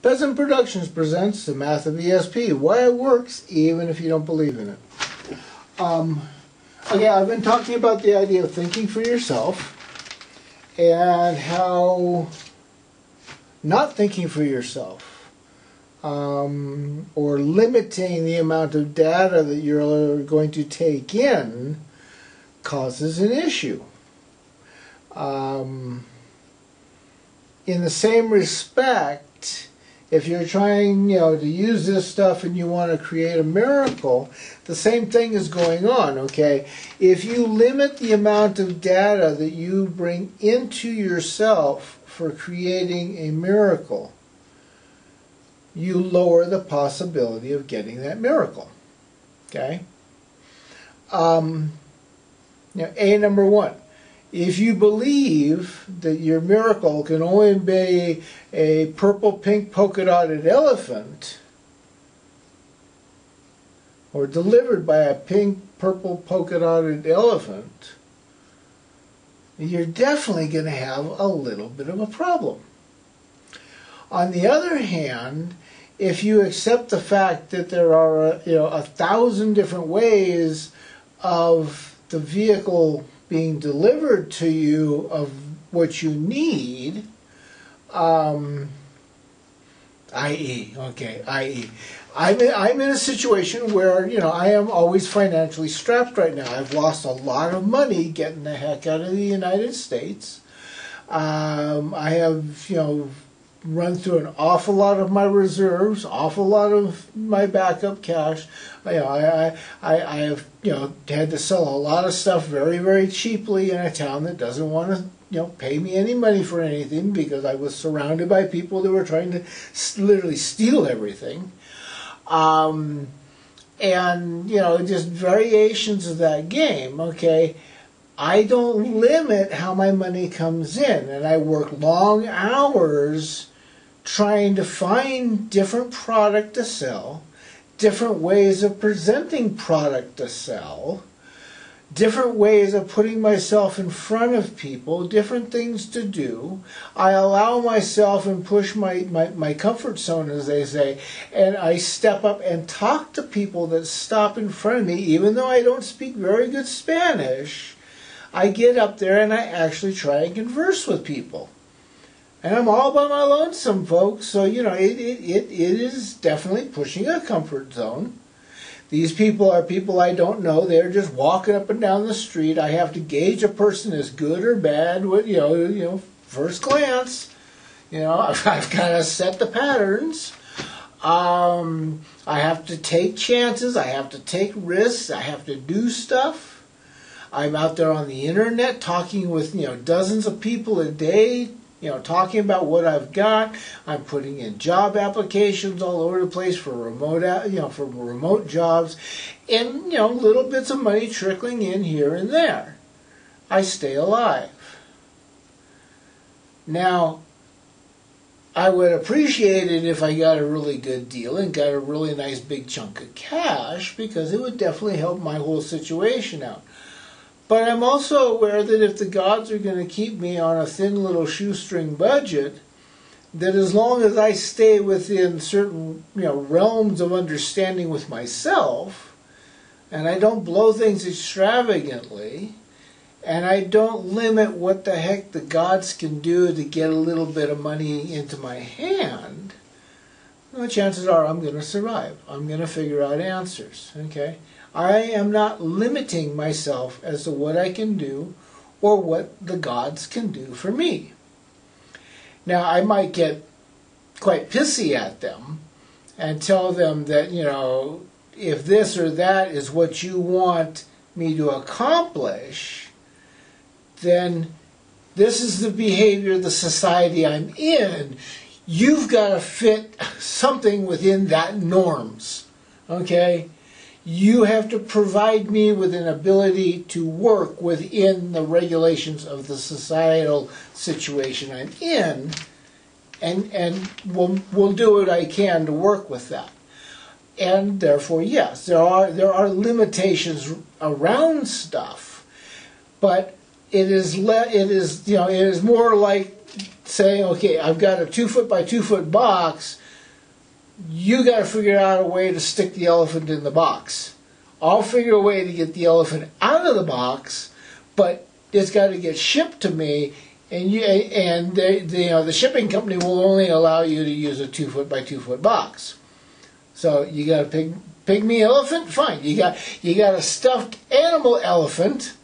Peasant Productions presents the math of ESP, why it works even if you don't believe in it. Okay, I've been talking about the idea of thinking for yourself and how not thinking for yourself or limiting the amount of data that you're going to take in causes an issue. In the same respect, if you're trying, to use this stuff and you want to create a miracle, the same thing is going on, okay? If you limit the amount of data that you bring into yourself for creating a miracle, you lower the possibility of getting that miracle, okay? Number one. If you believe that your miracle can only be a purple, pink, polka-dotted elephant, or delivered by a pink, purple, polka-dotted elephant, you're definitely going to have a little bit of a problem. On the other hand, if you accept the fact that there are 1,000 different ways of the vehicle being delivered to you of what you need, i.e., I'm in a situation where, I am always financially strapped right now. I've lost a lot of money getting the heck out of the United States. I have, run through an awful lot of my reserves, awful lot of my backup cash. I have had to sell a lot of stuff very, very cheaply in a town that doesn't want to pay me any money for anything because I was surrounded by people that were trying to literally steal everything. And just variations of that game. Okay, I don't limit how my money comes in, and I work long hours trying to find different product to sell, different ways of presenting product to sell, different ways of putting myself in front of people, different things to do. I allow myself and push my comfort zone, as they say, and I step up and talk to people that stop in front of me, even though I don't speak very good Spanish. I get up there and I actually try and converse with people. And I'm all by my lonesome, folks, so, it is definitely pushing a comfort zone. These people are people I don't know. They're just walking up and down the street. I have to gauge a person as good or bad with, first glance. I've got to set the patterns. I have to take chances. I have to take risks. I have to do stuff. I'm out there on the internet talking with, dozens of people a day, talking about what I've got. I'm putting in job applications all over the place for remote jobs, and little bits of money trickling in here and there. I stay alive. Now, I would appreciate it if I got a really good deal and got a really nice big chunk of cash, because it would definitely help my whole situation out. But I'm also aware that if the gods are going to keep me on a thin little shoestring budget, that as long as I stay within certain realms of understanding with myself, and I don't blow things extravagantly, and I don't limit what the heck the gods can do to get a little bit of money into my hand, chances are I'm going to survive. I'm going to figure out answers, okay? I am not limiting myself as to what I can do or what the gods can do for me. Now, I might get quite pissy at them and tell them that, if this or that is what you want me to accomplish, then this is the behavior of the society I'm in. You've got to fit something within that norms, okay? You have to provide me with an ability to work within the regulations of the societal situation I'm in, and we'll do what I can to work with that. And therefore, yes, there are limitations around stuff, but it is more like saying, okay, I've got a 2 foot by 2 foot box. you got to figure out a way to stick the elephant in the box. I'll figure a way to get the elephant out of the box, but it's got to get shipped to me, and the shipping company will only allow you to use a 2 foot by 2 foot box. So you got a pygmy elephant, fine. You got a stuffed animal elephant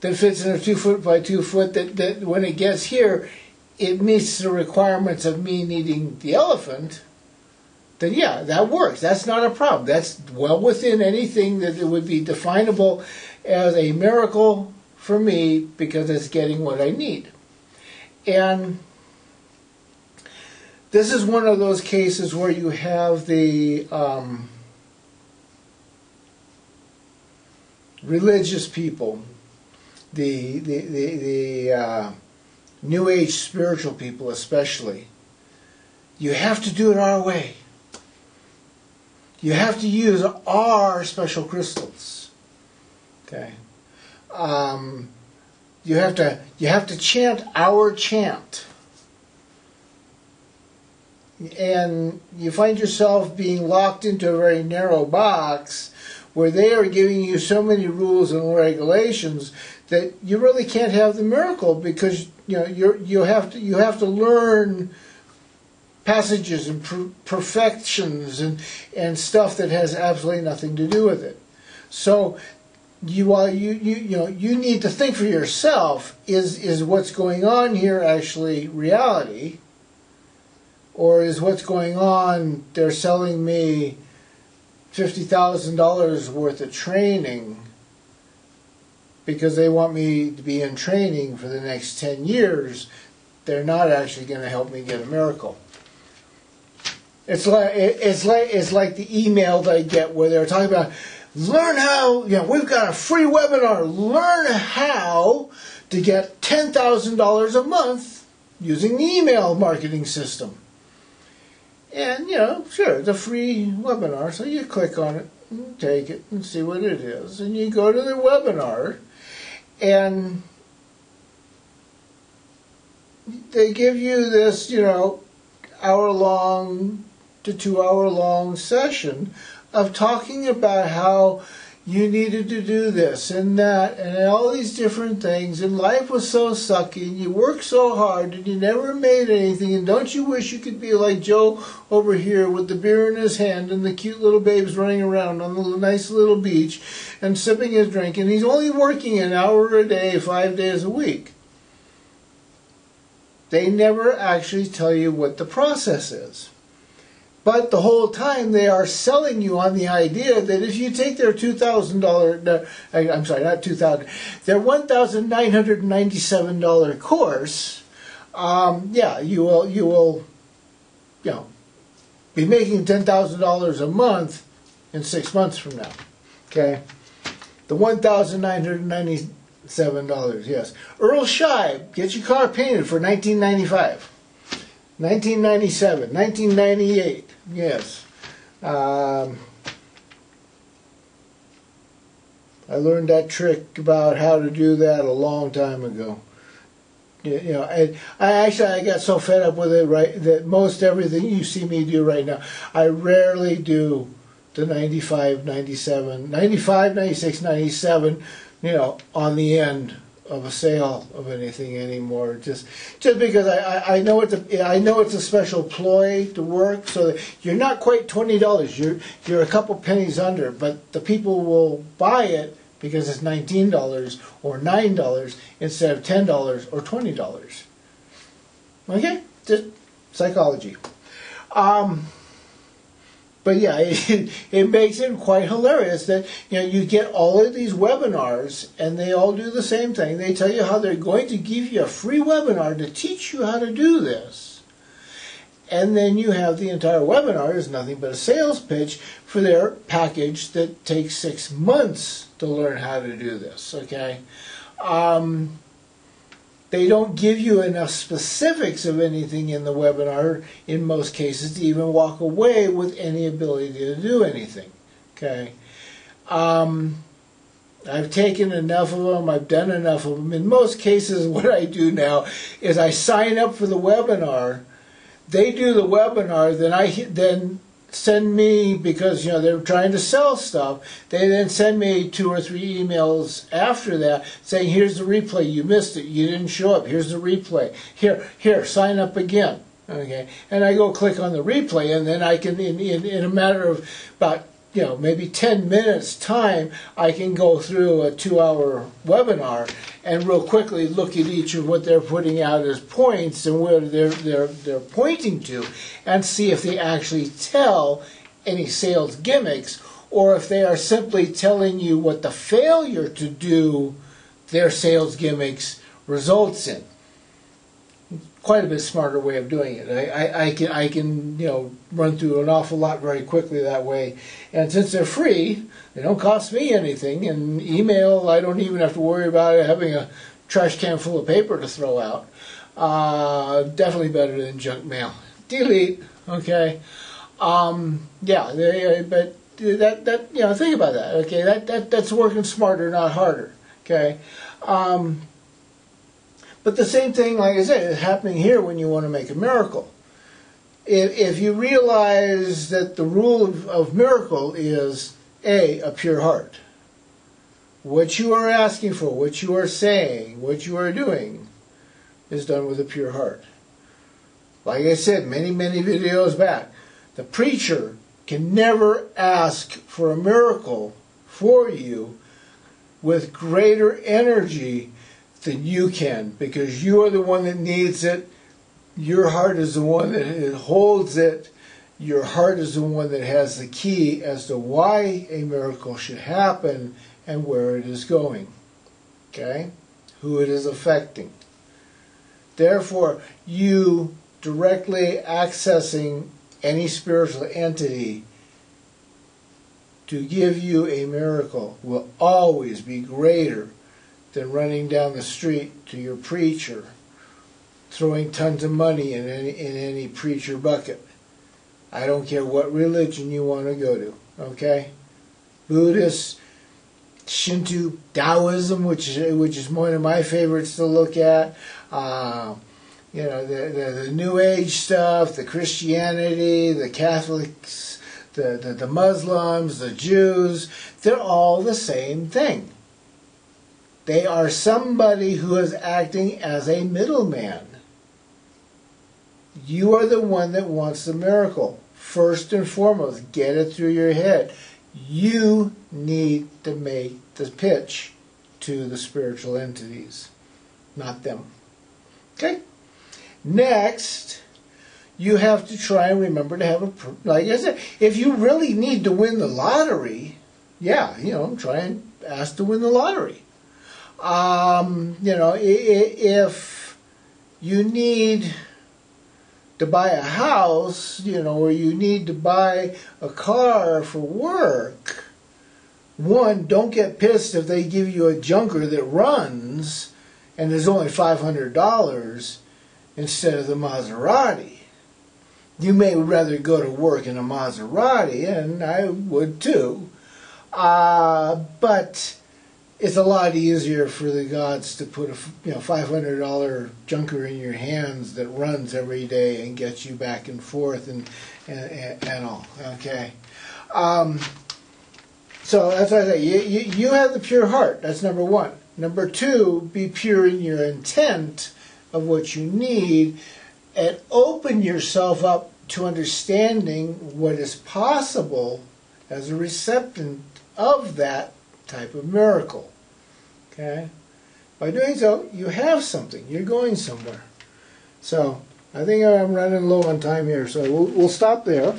that fits in a 2 foot by 2 foot. That when it gets here, it meets the requirements of me needing the elephant. Then yeah, that works. That's not a problem. That's well within anything that it would be definable as a miracle for me because it's getting what I need. And this is one of those cases where you have the religious people, the New Age spiritual people especially. You have to do it our way. You have to use our special crystals. Okay. You have to chant our chant. And you find yourself being locked into a very narrow box where they are giving you so many rules and regulations that you really can't have the miracle because you have to learn passages and perfections and stuff that has absolutely nothing to do with it. So you need to think for yourself, is what's going on here actually reality, or is what's going on they're selling me $50,000 worth of training because they want me to be in training for the next 10 years. They're not actually going to help me get a miracle. It's like the email that I get where they're talking about learn how, we've got a free webinar, learn how to get $10,000 a month using the email marketing system. And, sure, it's a free webinar, so you click on it and take it and see what it is. And you go to the webinar, and they give you this, hour-long to 2-hour-long session of talking about how you needed to do this and that and all these different things, and life was so sucky, and you worked so hard, and you never made anything, and don't you wish you could be like Joe over here with the beer in his hand and the cute little babes running around on the nice little beach and sipping his drink, and he's only working an hour a day, 5 days a week. They never actually tell you what the process is. But the whole time they are selling you on the idea that if you take their $2,000, I'm sorry, not $2,000, their $1,997 course, you will, be making $10,000 a month in 6 months from now. Okay, the $1,997, yes. Earl Scheib, get your car painted for $19.95. 1997, 1998, yes. I learned that trick about how to do that a long time ago. I got so fed up with it, right, that most everything you see me do right now, I rarely do the 95, 97, 95, 96, 97, on the end of a sale of anything anymore, just because I know it's a special ploy to work, so that you're not quite $20, you're a couple pennies under, but the people will buy it because it's $19 or $9 instead of $10 or $20. Okay, just psychology. But yeah, it makes it quite hilarious that you get all of these webinars and they all do the same thing. They tell you how they're going to give you a free webinar to teach you how to do this. And then you have the entire webinar is nothing but a sales pitch for their package that takes 6 months to learn how to do this. Okay. They don't give you enough specifics of anything in the webinar, in most cases, to even walk away with any ability to do anything. Okay, I've taken enough of them. I've done enough of them. In most cases, what I do now is I sign up for the webinar. They do the webinar, then send me, because they're trying to sell stuff, they then send me 2 or 3 emails after that saying, here's the replay, you missed it, you didn't show up, here's the replay, here, sign up again. Okay, and I go click on the replay, and then I can, in a matter of about maybe 10 minutes time, I can go through a 2-hour webinar and real quickly look at each of what they're putting out as points and where they're pointing to, and see if they actually tell any sales gimmicks, or if they are simply telling you what the failure to do their sales gimmicks results in. Quite a bit smarter way of doing it. I can run through an awful lot very quickly that way, and since they're free, they don't cost me anything. And email, I don't even have to worry about having a trash can full of paper to throw out. Definitely better than junk mail. Delete. Okay. Yeah. But that think about that. Okay. That's working smarter, not harder. Okay. But the same thing, like I said, is happening here when you want to make a miracle. If you realize that the rule of miracle is, a pure heart. What you are asking for, what you are saying, what you are doing is done with a pure heart. Like I said many videos back, the preacher can never ask for a miracle for you with greater energy than you can, because you are the one that needs it. Your heart is the one that holds it. Your heart is the one that has the key as to why a miracle should happen and where it is going. Okay? Who it is affecting. Therefore, you directly accessing any spiritual entity to give you a miracle will always be greater than running down the street to your preacher, throwing tons of money in any preacher bucket. I don't care what religion you want to go to, okay? Buddhist, Shinto, Taoism, which is one of my favorites to look at. The New Age stuff, the Christianity, the Catholics, the Muslims, the Jews, they're all the same thing. They are somebody who is acting as a middleman. You are the one that wants the miracle. First and foremost, get it through your head. You need to make the pitch to the spiritual entities, not them. Okay? Next, you have to try and remember to have like I said, if you really need to win the lottery, try and ask to win the lottery. If you need to buy a house, or you need to buy a car for work, one, don't get pissed if they give you a junker that runs and is only $500 instead of the Maserati. You may rather go to work in a Maserati, and I would too, but it's a lot easier for the gods to put a $500 junker in your hands that runs every day and gets you back and forth and all. Okay, so that's what I say. You have the pure heart. That's number one. Number two, be pure in your intent of what you need, and open yourself up to understanding what is possible as a recipient of that type of miracle. Okay? By doing so, you have something. You're going somewhere. So, I think I'm running low on time here, so we'll stop there.